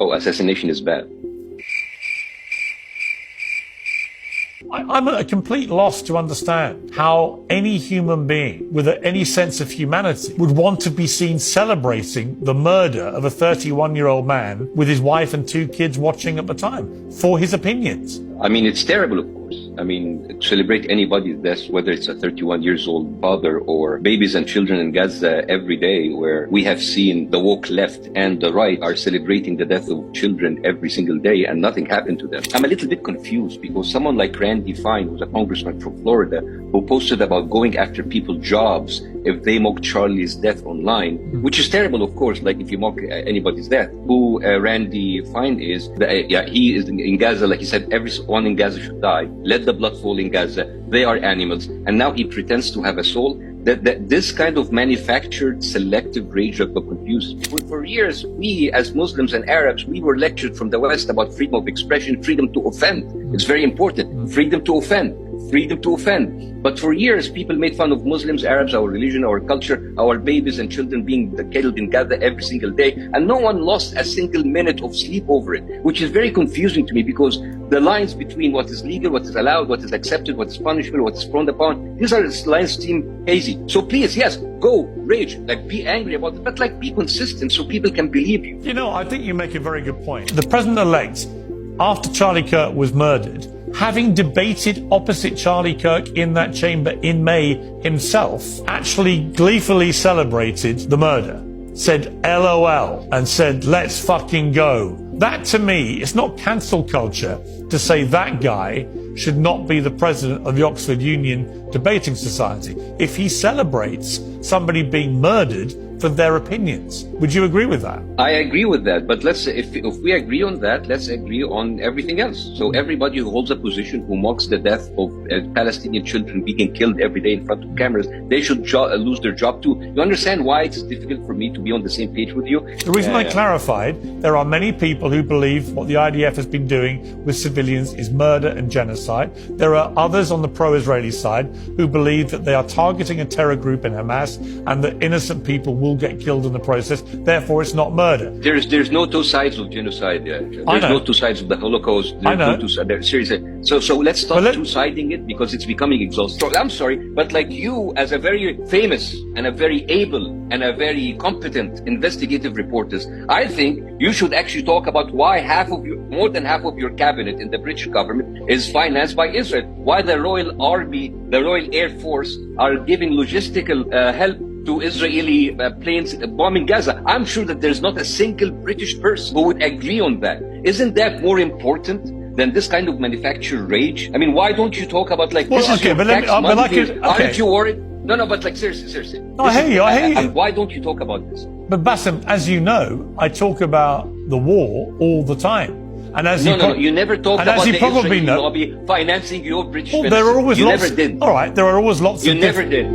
Oh, assassination is bad. I'm at a complete loss to understand how any human being with any sense of humanity would want to be seen celebrating the murder of a 31-year-old man with his wife and 2 kids watching at the time for his opinions. I mean, it's terrible, of course. I mean, celebrate anybody's death, whether it's a 31-year-old father or babies and children in Gaza every day, where we have seen the woke left and the right are celebrating the death of children every single day and nothing happened to them. I'm a little bit confused because someone like Randy Fine, who's a congressman from Florida, who posted about going after people's jobs if they mock Charlie's death online, which is terrible, of course, like if you mock anybody's death. Who Randy Fine is, he is in Gaza, like he said, everyone in Gaza should die. Let the blood fall in Gaza. They are animals. And now he pretends to have a soul. That this kind of manufactured selective rage that confuses people. For years, we as Muslims and Arabs, we were lectured from the West about freedom of expression, freedom to offend. It's very important. Freedom to offend. Freedom to offend. But for years, people made fun of Muslims, Arabs, our religion, our culture, our babies and children being killed in Gaza every single day. And no one lost a single minute of sleep over it, which is very confusing to me because the lines between what is legal, what is allowed, what is accepted, what is punishable, what is frowned upon, these are lines seem hazy. So please, yes, go, rage, like be angry about it, but like be consistent so people can believe you. You know, I think you make a very good point. The president-elect, after Charlie Kirk was murdered, having debated opposite Charlie Kirk in that chamber in May himself, actually gleefully celebrated the murder, said LOL, and said, let's fucking go. That to me, it's not cancel culture to say that guy should not be the president of the Oxford Union Debating Society if he celebrates somebody being murdered for their opinions. Would you agree with that? I agree with that, but let's say if we agree on that, let's agree on everything else. So everybody who holds a position who mocks the death of Palestinian children being killed every day in front of cameras, they should lose their job too. You understand why it's difficult for me to be on the same page with you? The reason I clarified, there are many people who believe what the IDF has been doing with civilians is murder and genocide. There are others on the pro-Israeli side who believe that they are targeting a terror group in Hamas and that innocent people will get killed in the process. Therefore, it's not murder. There's no 2 sides of genocide. There's no 2 sides of the Holocaust. There's no 2 sides. Seriously. So let's stop 2-siding it because it's becoming exhausting. I'm sorry, but like you, as a very famous and a very able and a very competent investigative reporter, I think you should actually talk about why more than half of your cabinet in the British government is financed by Israel. Why the Royal Army, the Royal Air Force are giving logistical help to Israeli planes bombing Gaza. I'm sure that there's not a single British person who would agree on that. Isn't that more important than this kind of manufactured rage? I mean, why don't you talk about like this is your tax money? Aren't you worried? No, but like seriously. No, I hear you. And why don't you talk about this? But Bassem, as you know, I talk about the war all the time. And as you never talked about the Israeli lobby financing your British minister. There are always you lots. Never did. All right, there are always lots. You never did.